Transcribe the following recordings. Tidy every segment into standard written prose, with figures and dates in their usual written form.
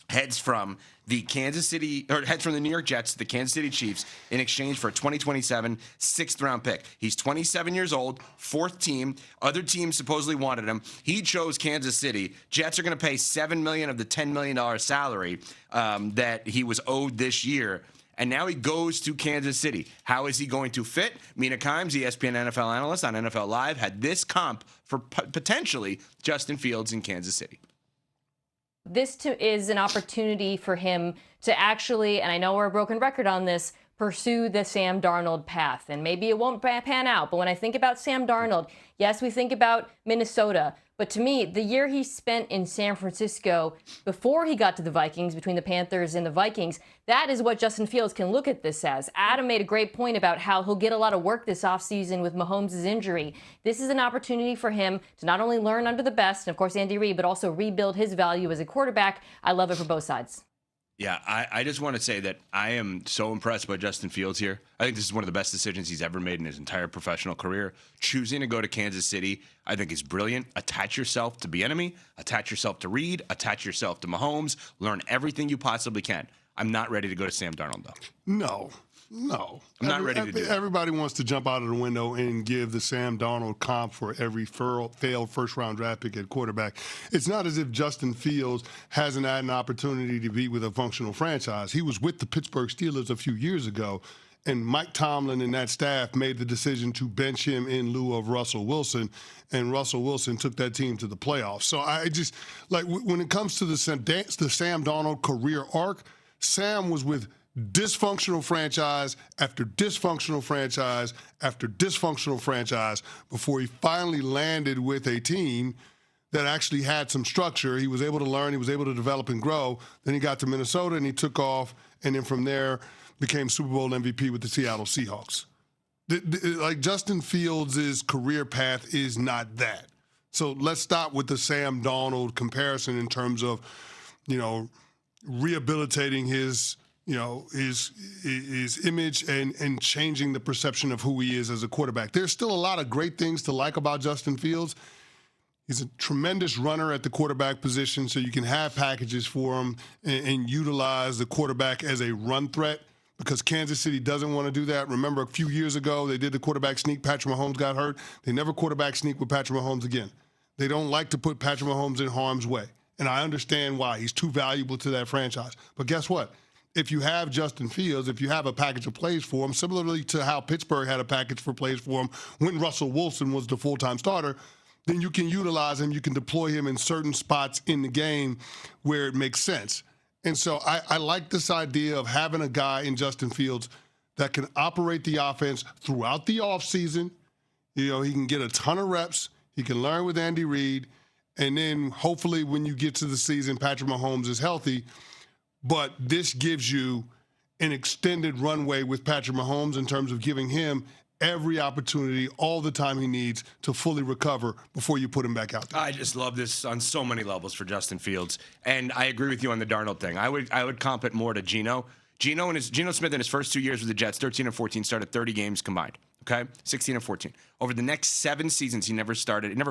heads from the New York Jets to the Kansas City Chiefs in exchange for a 2027 6th-round pick. He's 27 years old, 4th team. Other teams supposedly wanted him. He chose Kansas City. Jets are going to pay $7 million of the $10 million salary that he was owed this year. And now he goes to Kansas City. How is he going to fit? Mina Kimes, ESPN NFL analyst on NFL Live, had this comp for potentially Justin Fields in Kansas City. This is an opportunity for him to actually, and I know we're a broken record on this, pursue the Sam Darnold path. And maybe it won't pan out, but when I think about Sam Darnold, yes, we think about Minnesota. But to me, the year he spent in San Francisco before he got to the Vikings, between the Panthers and the Vikings, that is what Justin Fields can look at this as. Adam made a great point about how he'll get a lot of work this offseason with Mahomes' injury. This is an opportunity for him to not only learn under the best, and of course Andy Reid, but also rebuild his value as a quarterback. I love it for both sides. Yeah, I just want to say that I am so impressed by Justin Fields here. I think this is one of the best decisions he's ever made in his entire professional career. Choosing to go to Kansas City, I think, is brilliant. Attach yourself to Bieniemy, attach yourself to Reid, attach yourself to Mahomes, learn everything you possibly can. I'm not ready to go to Sam Darnold, though. No. I'm not ready to do that. Everybody wants to jump out of the window and give the Sam Darnold comp for every failed first-round draft pick at quarterback. It's not as if Justin Fields hasn't had an opportunity to be with a functional franchise. He was with the Pittsburgh Steelers a few years ago, and Mike Tomlin and that staff made the decision to bench him in lieu of Russell Wilson, and Russell Wilson took that team to the playoffs. So I just, like, when it comes to the Sam Darnold career arc, Sam was with dysfunctional franchise after dysfunctional franchise after dysfunctional franchise before he finally landed with a team that actually had some structure. He was able to learn, he was able to develop and grow. Then he got to Minnesota and he took off, and then from there became Super Bowl MVP with the Seattle Seahawks. Like, Justin Fields' career path is not that. So let's stop with the Sam Darnold comparison in terms of, rehabilitating his image and changing the perception of who he is as a quarterback. There's still a lot of great things to like about Justin Fields. He's a tremendous runner at the quarterback position, so you can have packages for him and utilize the quarterback as a run threat, because Kansas City doesn't want to do that. Remember, a few years ago, they did the quarterback sneak. Patrick Mahomes got hurt. They never quarterback sneak with Patrick Mahomes again. They don't like to put Patrick Mahomes in harm's way, and I understand why. He's too valuable to that franchise. But guess what? If you have Justin Fields, if you have a package of plays for him, similarly to how Pittsburgh had a package for plays for him when Russell Wilson was the full-time starter, then you can utilize him, you can deploy him in certain spots in the game where it makes sense. And so I like this idea of having a guy in Justin Fields that can operate the offense throughout the offseason. He can get a ton of reps. He can learn with Andy Reid. And then hopefully when you get to the season, Patrick Mahomes is healthy. But this gives you an extended runway with Patrick Mahomes in terms of giving him every opportunity, all the time he needs to fully recover before you put him back out there. I just love this on so many levels for Justin Fields. And I agree with you on the Darnold thing. I would comp it more to Geno. Geno Smith in his first 2 years with the Jets, 13 and 14, started 30 games combined. Okay? 16 and 14. Over the next 7 seasons, he never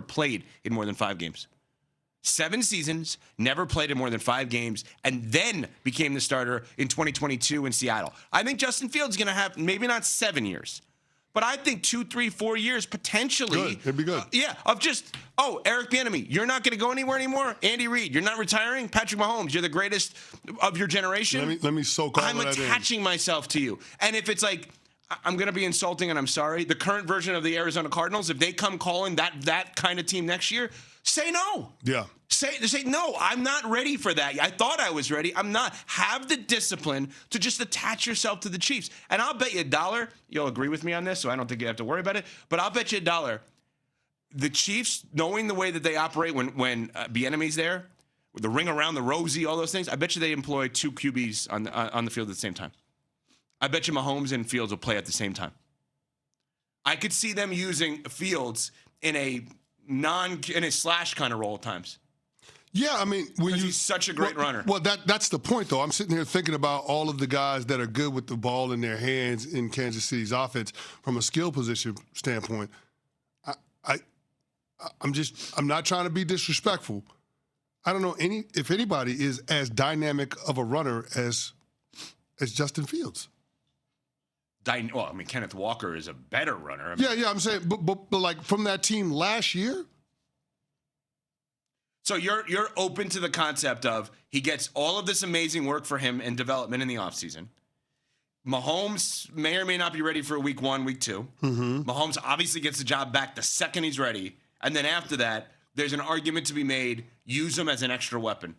played in more than 5 games. 7 seasons, never played in more than 5 games, and then became the starter in 2022 in Seattle. I think Justin Fields is going to have maybe not 7 years, but I think 2, 3, 4 years potentially. Good. It'd be good. Of just, Eric Bieniemy, you're not going to go anywhere anymore. Andy Reid, you're not retiring. Patrick Mahomes, you're the greatest of your generation. Let me soak all I'm of that attaching myself to you. And if it's like, I'm going to be insulting and I'm sorry, the current version of the Arizona Cardinals, if they come calling that kind of team next year, say no. Yeah. Say no, I'm not ready for that. I thought I was ready. I'm not. Have the discipline to just attach yourself to the Chiefs. And I'll bet you $1. You'll agree with me on this, so I don't think you have to worry about it. But I'll bet you $1. The Chiefs, knowing the way that they operate when Bieniemy's there, with the ring around the rosy, all those things, I bet you they employ 2 QBs on the field at the same time. I bet you Mahomes and Fields will play at the same time. I could see them using Fields in a slash kind of role at times. Yeah, I mean, he's such a great runner. Well, that's the point, though. I'm sitting here thinking about all of the guys that are good with the ball in their hands in Kansas City's offense from a skill position standpoint. I'm not trying to be disrespectful, I don't know if anybody is as dynamic of a runner as Justin Fields. Well, I mean, Kenneth Walker is a better runner. Yeah, I'm saying, but like from that team last year. So you're open to the concept of he gets all of this amazing work for him and development in the offseason. Mahomes may or may not be ready for week 1, week 2. Mm-hmm. Mahomes obviously gets the job back the second he's ready. And then after that, there's an argument to be made, use him as an extra weapon.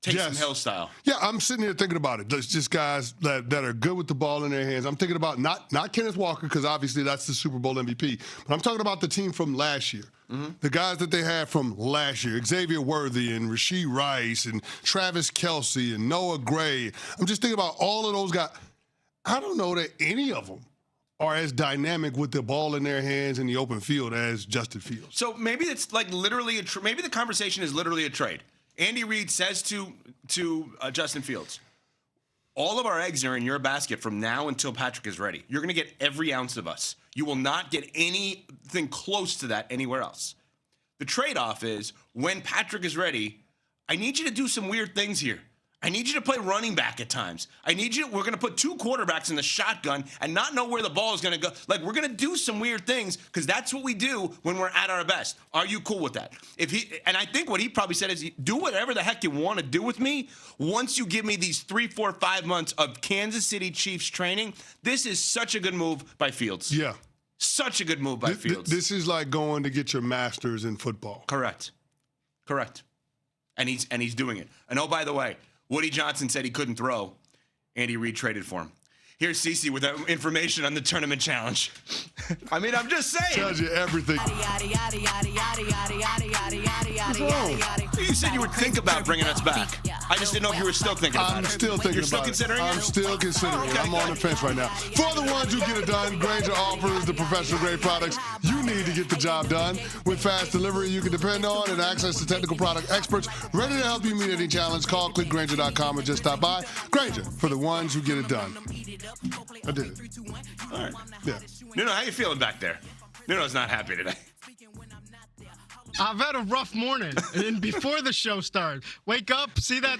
Take some Hill style. Yeah, I'm sitting here thinking about it. There's just guys that are good with the ball in their hands. I'm thinking about not Kenneth Walker, because obviously that's the Super Bowl MVP. But I'm talking about the team from last year. Mm-hmm. The guys that they had from last year, Xavier Worthy and Rashee Rice and Travis Kelce and Noah Gray. I'm just thinking about all of those guys. I don't know that any of them are as dynamic with the ball in their hands in the open field as Justin Fields. So maybe it's like literally maybe the conversation is literally a trade. Andy Reid says to Justin Fields, all of our eggs are in your basket from now until Patrick is ready. You're going to get every ounce of us. You will not get anything close to that anywhere else. The trade-off is when Patrick is ready, I need you to do some weird things here. I need you to play running back at times. We're going to put 2 quarterbacks in the shotgun and not know where the ball is going to go. Like, we're going to do some weird things because that's what we do when we're at our best. Are you cool with that? And I think what he probably said is, do whatever the heck you want to do with me. Once you give me these 3, 4, 5 months of Kansas City Chiefs training, this is such a good move by Fields. Yeah. Such a good move by Fields. This is like going to get your master's in football. Correct. And he's doing it. And oh, by the way, Woody Johnson said he couldn't throw. Andy Reid traded for him. Here's Cece with information on the tournament challenge. I mean, I'm just saying. Tells you everything. You said you would think about bringing us back. I just didn't know if you were still thinking about it. I'm still thinking You're still about considering it. it? I'm still considering it. I'm on the fence right now. For the ones who get it done, Grainger offers the professional grade products you need to get the job done. With fast delivery you can depend on and access to technical product experts ready to help you meet any challenge. Call clickgrainger.com or just stop by. Grainger, for the ones who get it done. I did it. All right. Yeah. Nuno, how you feeling back there? Nuno's not happy today. I've had a rough morning, and before the show started, wake up, see that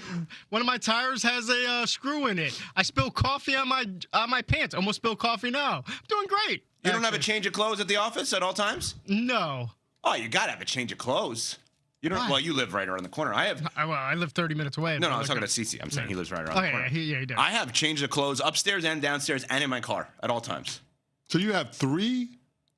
one of my tires has a screw in it. I spilled coffee on my pants. Almost spilled coffee now. I'm doing great. You don't have a change of clothes at the office at all times? No. Oh, you gotta have a change of clothes. You don't. Why? Well, you live right around the corner. I live 30 minutes away. No, I was talking to Cece. I'm saying he lives right around the corner. Yeah, he does. I have change of clothes upstairs and downstairs and in my car at all times. So you have 3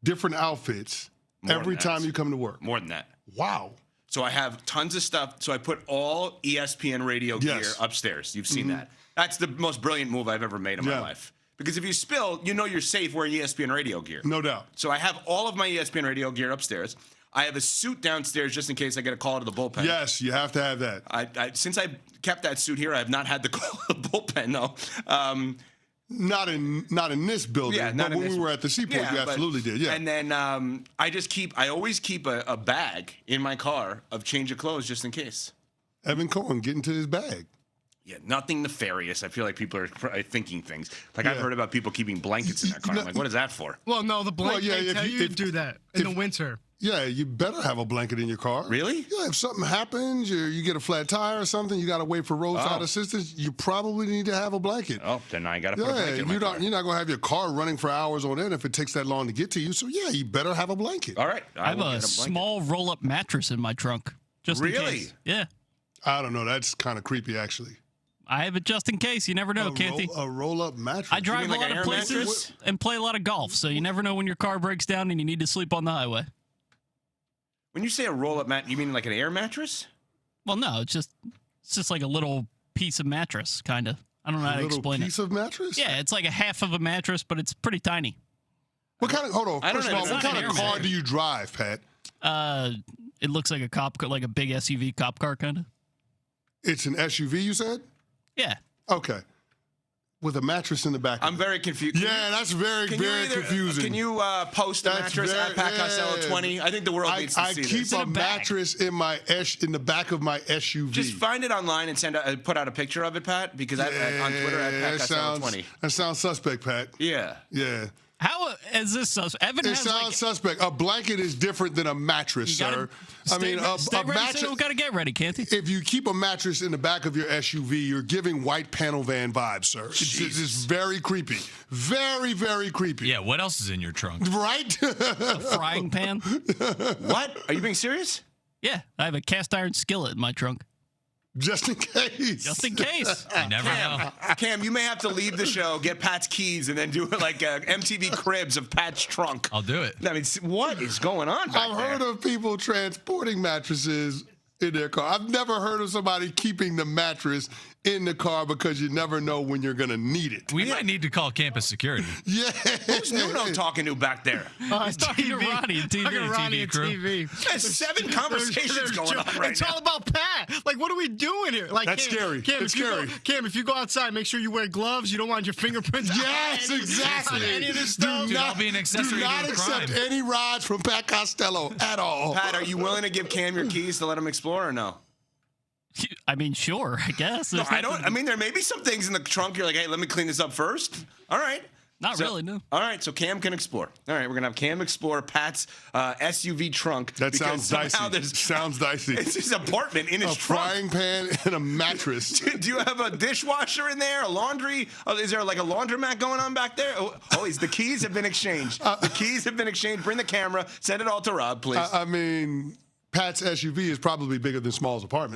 different outfits every time you come to work. More than that. Wow. So I have tons of stuff. So I put all ESPN radio gear upstairs. You've seen that. That's the most brilliant move I've ever made in my life. Because if you spill, you know you're safe wearing ESPN radio gear. No doubt. So I have all of my ESPN radio gear upstairs. I have a suit downstairs just in case I get a call to the bullpen. Yes, you have to have that. Since I kept that suit here, I have not had the call to the bullpen, though. Not in this building, but when we were at the Seaport, you absolutely did. Yeah. And then I always keep a bag in my car of change of clothes just in case. Evan Cohen getting to his bag. Yeah, nothing nefarious. I feel like people are thinking things. Like I've heard about people keeping blankets in their car. I'm like, what is that for? Well, no, the blanket they tell you to do that in the winter. Yeah, you better have a blanket in your car. Really? Yeah, if something happens or you get a flat tire or something, you got to wait for roadside assistance, you probably need to have a blanket. Oh, then I got to put a blanket in my car. You're not going to have your car running for hours on end if it takes that long to get to you. So, yeah, you better have a blanket. All right. I have a small roll-up mattress in my trunk. Just in case. Yeah. I don't know. That's kind of creepy, actually. I have it just in case. You never know, Canty. A roll-up mattress? I drive a lot of places and play a lot of golf, so you never know when your car breaks down and you need to sleep on the highway. When you say a roll-up mat, you mean like an air mattress? Well, no, it's just like a little piece of mattress, kind of. I don't know how to explain it. A piece of mattress? Yeah, it's like a half of a mattress, but it's pretty tiny. What kind of? Hold on. First of all, what kind of car do you drive, Pat? It looks like a cop car, like a big SUV cop car, kind of. It's an SUV, you said? Yeah. Okay. With a mattress in the back. I'm very confused. That's very confusing. Can you post a mattress at Pat Costello 20? I think the world needs to see this. I keep a mattress in the back of my SUV. Just find it online and put out a picture of it, Pat, because on Twitter at Pat Costello 20. That sounds suspect, Pat. Yeah. Yeah. How is this? Evan It has sounds suspect. A blanket is different than a mattress, sir. A mattress. We gotta get ready, Canty. If you keep a mattress in the back of your SUV, you're giving white panel van vibes, sir. It's very creepy. Very, very creepy. Yeah, what else is in your trunk? Right? A frying pan. What? Are you being serious? Yeah, I have a cast iron skillet in my trunk. Just in case. Just in case. You never know. Cam, you may have to leave the show, get Pat's keys, and then do like MTV Cribs of Pat's trunk. I'll do it. I mean, what is going on back I've there? heard of people transporting mattresses in their car. I've never heard of somebody keeping the mattress in the car because you never know when you're going to need it. We might need to call campus security. Yeah. Who's Nuno talking to back there? He's talking to Ronnie and TV. Talking to Ronnie TV and crew. TV. There's 7 conversations going on right It's now. all about Pat. Like, what are we doing here? Like, That's scary. It's scary. Cam, if you go outside, make sure you wear gloves. You don't want your fingerprints Yes, on exactly. any of this Do stuff. Dude, I'll be an accessory Do not to a accept crime. any rides from Pat Costello at all. Pat, are you willing to give Cam your keys to let him explore or no? I mean, sure, I guess. No, I don't. I mean, there may be some things in the trunk you're like, hey, let me clean this up first. All right. Not really, no. All right, so Cam can explore. All right, we're going to have Cam explore Pat's SUV trunk. That because sounds somehow dicey. Sounds dicey. It's his apartment in his A trunk. frying pan and a mattress. Do you have a dishwasher in there? A laundry? Oh, is there like a laundromat going on back there? The keys have been exchanged. The keys have been exchanged. Bring the camera. Send it all to Rob, please. I mean, Pat's SUV is probably bigger than Small's apartment.